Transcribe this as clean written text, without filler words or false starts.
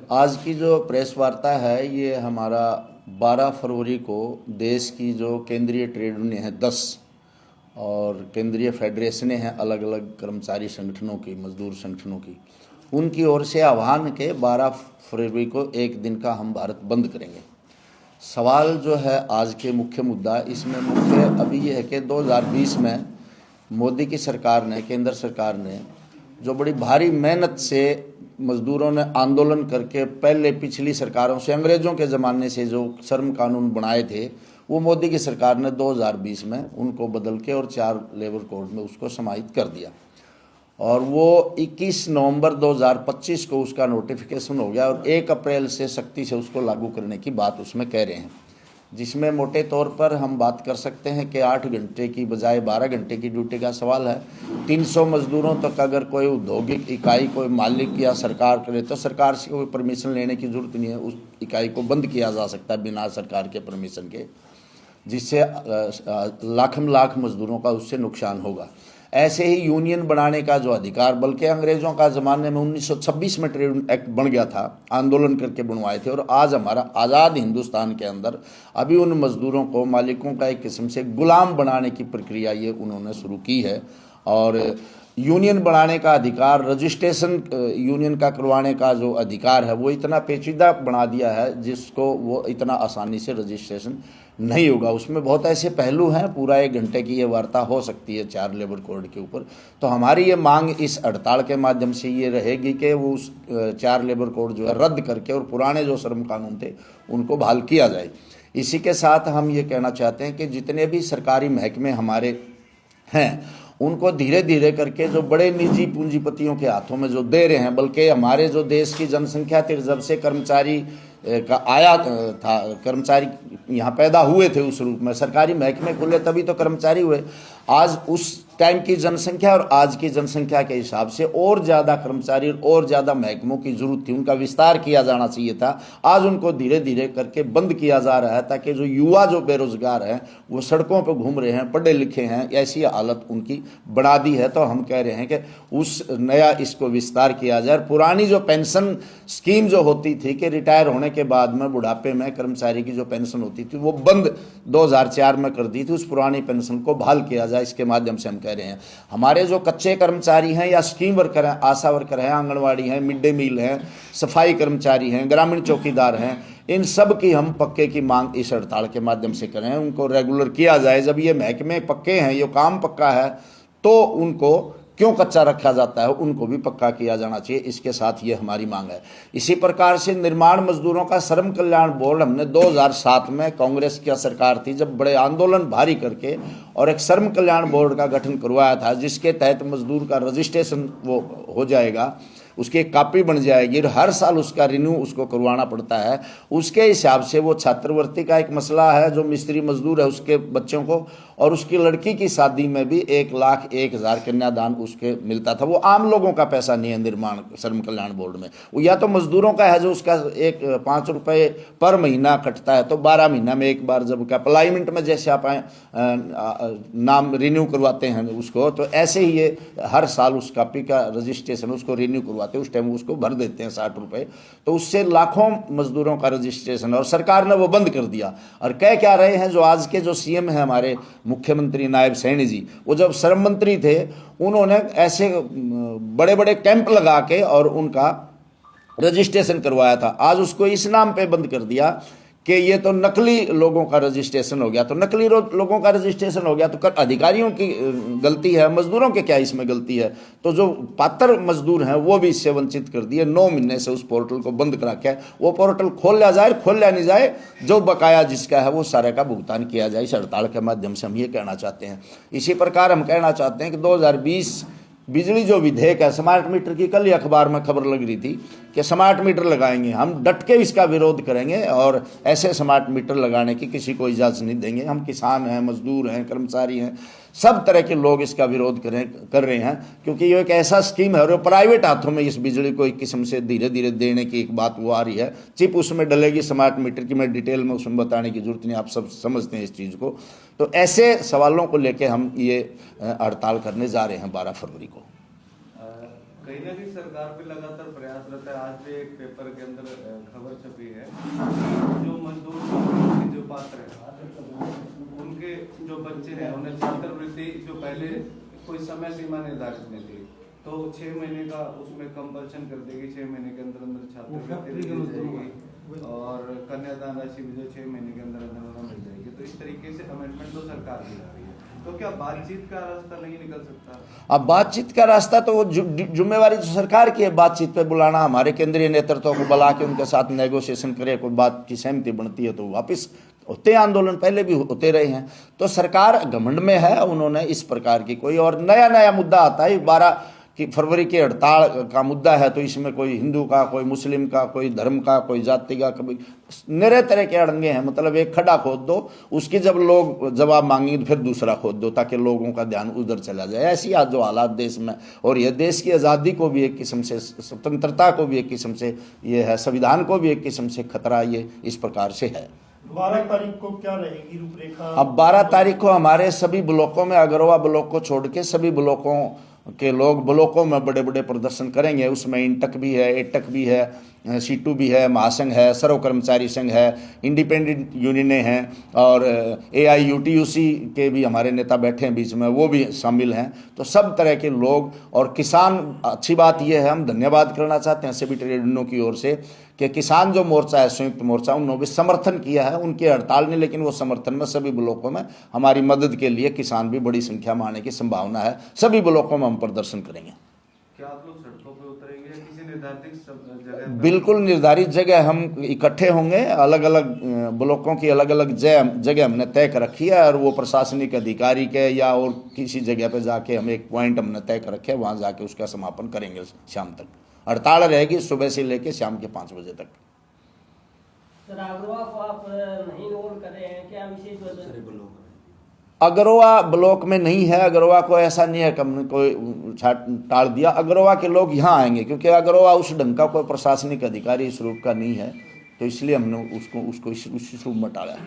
आज की जो प्रेस वार्ता है ये हमारा 12 फरवरी को देश की जो केंद्रीय ट्रेड यूनियन है 10 और केंद्रीय फेडरेशनें हैं अलग अलग कर्मचारी संगठनों की, मजदूर संगठनों की, उनकी ओर से आह्वान के 12 फरवरी को एक दिन का हम भारत बंद करेंगे। सवाल जो है आज के मुख्य मुद्दा इसमें मुख्य अभी ये है कि 2020 में मोदी की सरकार ने, केंद्र सरकार ने जो बड़ी भारी मेहनत से मजदूरों ने आंदोलन करके पहले पिछली सरकारों से, अंग्रेज़ों के ज़माने से जो श्रम कानून बनाए थे वो मोदी की सरकार ने 2020 में उनको बदल के और 4 लेबर कोड में उसको समाहित कर दिया और वो 21 नवंबर 2025 को उसका नोटिफिकेशन हो गया और 1 अप्रैल से सख्ती से उसको लागू करने की बात उसमें कह रहे हैं, जिसमें मोटे तौर पर हम बात कर सकते हैं कि 8 घंटे की बजाय 12 घंटे की ड्यूटी का सवाल है। 300 मजदूरों तक अगर कोई औद्योगिक इकाई, कोई मालिक या सरकार करे तो सरकार से कोई परमिशन लेने की ज़रूरत नहीं है, उस इकाई को बंद किया जा सकता है बिना सरकार के परमिशन के, जिससे लाख मजदूरों का उससे नुकसान होगा। ऐसे ही यूनियन बनाने का जो अधिकार, बल्कि अंग्रेज़ों का ज़माने में 1926 में ट्रेड एक्ट बन गया था, आंदोलन करके बनवाए थे, और आज हमारा आज़ाद हिंदुस्तान के अंदर अभी उन मज़दूरों को, मालिकों का एक किस्म से गुलाम बनाने की प्रक्रिया ये उन्होंने शुरू की है। और यूनियन बनाने का अधिकार, रजिस्ट्रेशन यूनियन का करवाने का जो अधिकार है वो इतना पेचीदा बना दिया है जिसको वो इतना आसानी से रजिस्ट्रेशन नहीं होगा। उसमें बहुत ऐसे पहलू हैं, पूरा 1 घंटे की ये वार्ता हो सकती है 4 लेबर कोड के ऊपर। तो हमारी ये मांग इस हड़ताल के माध्यम से ये रहेगी कि वो उस 4 लेबर कोड जो है रद्द करके और पुराने जो श्रम कानून थे उनको बहाल किया जाए। इसी के साथ हम ये कहना चाहते हैं कि जितने भी सरकारी महकमे हमारे हैं उनको धीरे धीरे करके जो बड़े निजी पूंजीपतियों के हाथों में जो दे रहे हैं, बल्कि हमारे जो देश की जनसंख्या थी, जब से कर्मचारी का आया था, कर्मचारी यहाँ पैदा हुए थे उस रूप में, सरकारी महकमे खुले तभी तो कर्मचारी हुए। आज उस टाइम की जनसंख्या और आज की जनसंख्या के हिसाब से और ज़्यादा कर्मचारी और ज़्यादा महकमों की ज़रूरत थी, उनका विस्तार किया जाना चाहिए था। आज उनको धीरे धीरे करके बंद किया जा रहा है ताकि जो युवा जो बेरोजगार हैं वो सड़कों पर घूम रहे हैं, पढ़े लिखे हैं, ऐसी हालत उनकी बना दी है। तो हम कह रहे हैं कि उस नया इसको विस्तार किया जाए। पुरानी जो पेंशन स्कीम जो होती थी कि रिटायर होने के बाद में बुढ़ापे में कर्मचारी की जो पेंशन होती थी वो बंद 2004 में कर दी थी, उस पुरानी पेंशन को बहाल किया जाए। इसके माध्यम से हम कह रहे हैं हमारे जो कच्चे कर्मचारी हैं या स्कीम वर्कर हैं, आशा वर्कर हैं, आंगनवाड़ी हैं, मिड डे मील हैं, सफाई कर्मचारी हैं, ग्रामीण चौकीदार हैं, इन सब की हम पक्के की मांग इस हड़ताल के माध्यम से करें, उनको रेगुलर किया जाए। जब ये महकमे पक्के हैं, ये काम पक्का है, तो उनको क्यों कच्चा रखा जाता है, उनको भी पक्का किया जाना चाहिए। इसके साथ ये हमारी मांग है। इसी प्रकार से निर्माण मजदूरों का श्रम कल्याण बोर्ड हमने 2007 में, कांग्रेस की सरकार थी जब, बड़े आंदोलन भारी करके और एक श्रम कल्याण बोर्ड का गठन करवाया था, जिसके तहत मजदूर का रजिस्ट्रेशन वो हो जाएगा, उसकी एक कॉपी बन जाएगी और हर साल उसका रिन्यू उसको करवाना पड़ता है। उसके हिसाब से वो छात्रवृत्ति का एक मसला है, जो मिस्त्री मजदूर है उसके बच्चों को, और उसकी लड़की की शादी में भी 1,01,000 कन्यादान उसके मिलता था। वो आम लोगों का पैसा नहीं है निर्माण श्रम कल्याण बोर्ड में, वो या तो मजदूरों का है जो उसका 5 रुपये पर महीना कटता है, तो 12 महीना में एक बार जब का अप्लाइमेंट में जैसे आप नाम रिन्यू करवाते हैं उसको, तो ऐसे ही ये हर साल उस कॉपी का रजिस्ट्रेशन उसको रिन्यू करवाते हैं, उस टाइम उसको भर देते हैं 60 रुपये। तो उससे लाखों मजदूरों का रजिस्ट्रेशन, और सरकार ने वो बंद कर दिया। और कह क्या रहे हैं, जो आज के जो सीएम हैं हमारे मुख्यमंत्री नायब सैनी जी, वो जब श्रम मंत्री थे उन्होंने ऐसे बड़े बड़े कैंप लगा के और उनका रजिस्ट्रेशन करवाया था। आज उसको इस नाम पे बंद कर दिया कि ये तो नकली लोगों का रजिस्ट्रेशन हो गया। तो नकली लोगों का रजिस्ट्रेशन हो गया तो अधिकारियों की गलती है, मजदूरों के क्या इसमें गलती है? तो जो पात्र मजदूर हैं वो भी इससे वंचित कर दिए। 9 महीने से उस पोर्टल को बंद करा के वो पोर्टल खोल लिया जाए, खोल लिया नहीं जाए, जो बकाया जिसका है वो सारे का भुगतान किया जाए। इस हड़ताल के माध्यम से हम ये कहना चाहते हैं। इसी प्रकार हम कहना चाहते हैं कि 2020 बिजली जो विधेयक है, स्मार्ट मीटर की, कल ही अखबार में खबर लग रही थी कि स्मार्ट मीटर लगाएंगे, हम डट के इसका विरोध करेंगे और ऐसे स्मार्ट मीटर लगाने की किसी को इजाज़त नहीं देंगे। हम किसान हैं, मजदूर हैं, कर्मचारी हैं, सब तरह के लोग इसका विरोध कर रहे हैं, क्योंकि ये एक ऐसा स्कीम है और प्राइवेट हाथों में इस बिजली को एक किस्म से धीरे धीरे देने की एक बात वो आ रही है। चिप उसमें डलेगी स्मार्ट मीटर की, मैं डिटेल में उसमें बताने की जरूरत नहीं, आप सब समझते हैं इस चीज़ को। तो ऐसे सवालों को लेकर हम ये हड़ताल करने जा रहे हैं 12 फरवरी को। कहीं ना कहीं सरकार पे लगातार प्रयासरत है। आज भी एक पेपर के अंदर खबर छपी है, जो मजदूर के जो पात्र हैं उनके जो बच्चे हैं उन्हें छात्रवृत्ति जो पहले कोई समय सीमा निर्धारित नहीं थी, तो 6 महीने का उसमें कंपल्सन कर देगी, 6 महीने के अंदर अंदर छात्रवृत्ति मिल जाएगी और कन्यादान राशि भी जो 6 महीने के अंदर अंदर मिल जाएगी। तो इस तरीके से अमेंडमेंट तो सरकार की जा रही है, तो क्या बातचीत का रास्ता नहीं निकल सकता? अब बातचीत का रास्ता तो वो जिम्मेवारी तो सरकार की है, बातचीत पे बुलाना, हमारे केंद्रीय नेतृत्व को बुला के उनके साथ नेगोशिएशन करे, कोई बात की सहमति बनती है तो वापस होते हैं, आंदोलन पहले भी होते रहे हैं। तो सरकार घमंड में है, उन्होंने इस प्रकार की कोई और नया मुद्दा आता है। 12 फरवरी की हड़ताल का मुद्दा है तो इसमें कोई हिंदू का, कोई मुस्लिम का, कोई धर्म का, कोई जाति का, कभी निरे तरह के अड़ंगे हैं। मतलब एक खड्डा खोद दो, उसकी जब लोग जवाब मांगेंगे तो फिर दूसरा खोद दो, ताकि लोगों का ध्यान उधर चला जाए। ऐसी आज जो हालात देश में, और यह देश की आज़ादी को भी एक किस्म से, स्वतंत्रता को भी एक किस्म से ये है, संविधान को भी एक किस्म से खतरा ये इस प्रकार से है। 12 तारीख को क्या रहेगी रूपरेखा? अब 12 तारीख को हमारे सभी ब्लॉकों में, अगरवा ब्लॉक को छोड़ के सभी ब्लॉकों के लोग ब्लॉकों में बड़े बड़े प्रदर्शन करेंगे। उसमें इंटक भी है, एटक भी है, सीटू भी है, महासंघ है, सर्व कर्मचारी संघ है, इंडिपेंडेंट यूनियनें हैं और AIUTUC के भी हमारे नेता बैठे हैं बीच में, वो भी शामिल हैं। तो सब तरह के लोग और किसान, अच्छी बात यह है, हम धन्यवाद करना चाहते हैं सभी ट्रेड यूनियनों की ओर से कि किसान जो मोर्चा है, संयुक्त मोर्चा, उन्होंने भी समर्थन किया है, उनकी हड़ताल नहीं, लेकिन वो समर्थन में सभी ब्लॉकों में हमारी मदद के लिए किसान भी बड़ी संख्या में आने की संभावना है। सभी ब्लॉकों में हम प्रदर्शन करेंगे। क्या आप लोग सड़कों पे उतरेंगे या किसी निर्धारित जगह? बिल्कुल निर्धारित जगह हम इकट्ठे होंगे। अलग अलग ब्लॉकों की अलग अलग जगह हमने तय कर रखी है, और वो प्रशासनिक अधिकारी के या और किसी जगह पे जाके हम एक पॉइंट हमने तय कर रखे, वहाँ जाके उसका समापन करेंगे। शाम तक हड़ताल रहेगी, सुबह से लेके शाम के 5 बजे तक। सर, अगरवा को आप नहीं रोल कर रहे हैं, क्या विशेष वजह? अगरवा ब्लॉक में नहीं है। अगरवा को ऐसा नहीं है कि हमने कोई टाल दिया। अगरवा के लोग यहाँ आएंगे, क्योंकि अगरवा उस ढंग का कोई प्रशासनिक अधिकारी इस रूप का नहीं है, तो इसलिए हमने उसको उस रूप में टाला है।